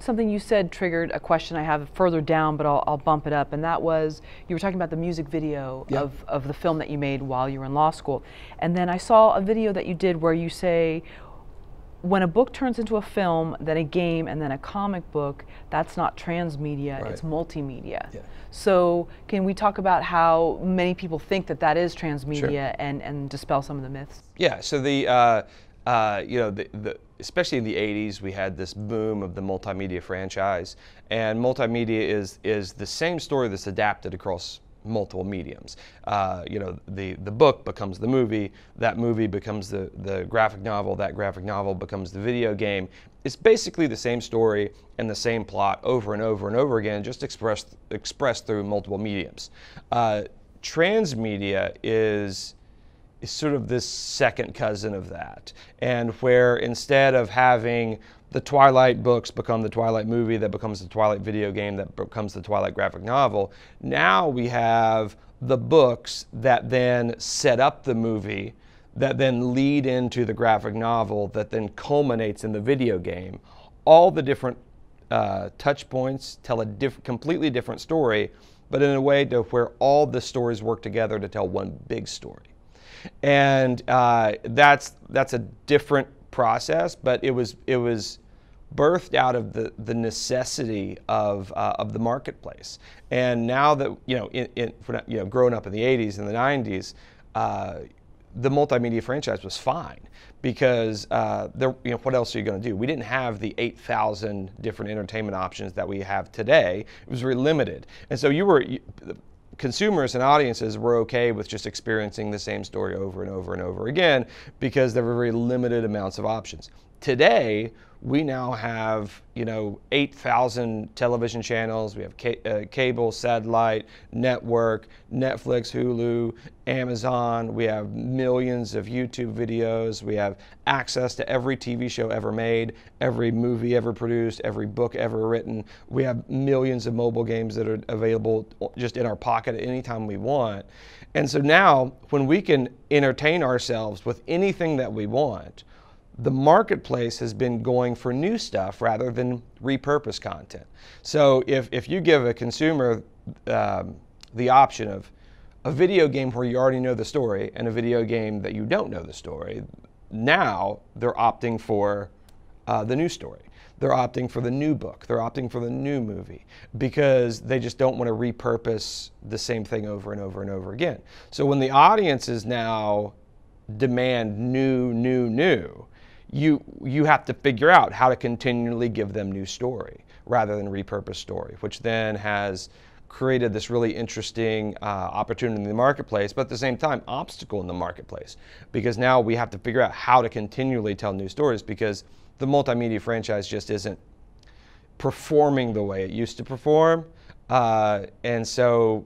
Something you said triggered a question I have further down, but I'll bump it up, and that was, you were talking about the music video of the film that you made while you were in law school. And then I saw a video that you did where you say, when a book turns into a film, then a game, and then a comic book, that's not transmedia, it's multimedia. Yeah. So can we talk about how many people think that that is transmedia, and dispel some of the myths? Yeah, so you know, especially in the 80s, we had this boom of the multimedia franchise, and multimedia is the same story that's adapted across multiple mediums. You know, the book becomes the movie, that movie becomes the graphic novel, that graphic novel becomes the video game. It's basically the same story and the same plot over and over and over again, just expressed through multiple mediums. Transmedia is sort of this second cousin of that, and where instead of having the Twilight books become the Twilight movie, that becomes the Twilight video game, that becomes the Twilight graphic novel, now we have the books that then set up the movie, that then lead into the graphic novel, that then culminates in the video game. All the different touch points tell a completely different story, but in a way to where all the stories work together to tell one big story. And that's a different process, but it was birthed out of the necessity of the marketplace. And now that, you know, growing up in the 80s and the 90s, the multimedia franchise was fine, because you know, what else are you going to do? We didn't have the 8,000 different entertainment options that we have today. It was very limited, and so consumers and audiences were okay with just experiencing the same story over and over and over again, because there were very limited amounts of options. Today, we now have, you know, 8,000 television channels. We have cable, satellite, network, Netflix, Hulu, Amazon. We have millions of YouTube videos. We have access to every TV show ever made, every movie ever produced, every book ever written. We have millions of mobile games that are available just in our pocket at any time we want. And so now, when we can entertain ourselves with anything that we want, the marketplace has been going for new stuff rather than repurposed content. So if you give a consumer the option of a video game where you already know the story and a video game that you don't know the story, now they're opting for the new story. They're opting for the new book. They're opting for the new movie, because they just don't want to repurpose the same thing over and over and over again. So when the audiences now demand new, you have to figure out how to continually give them new story rather than repurposed story, which then has created this really interesting opportunity in the marketplace, but at the same time, obstacle in the marketplace, because now we have to figure out how to continually tell new stories, because the multimedia franchise just isn't performing the way it used to perform. And so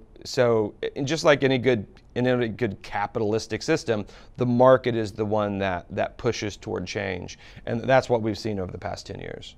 just like in a good capitalistic system, the market is the one that pushes toward change. And that's what we've seen over the past 10 years.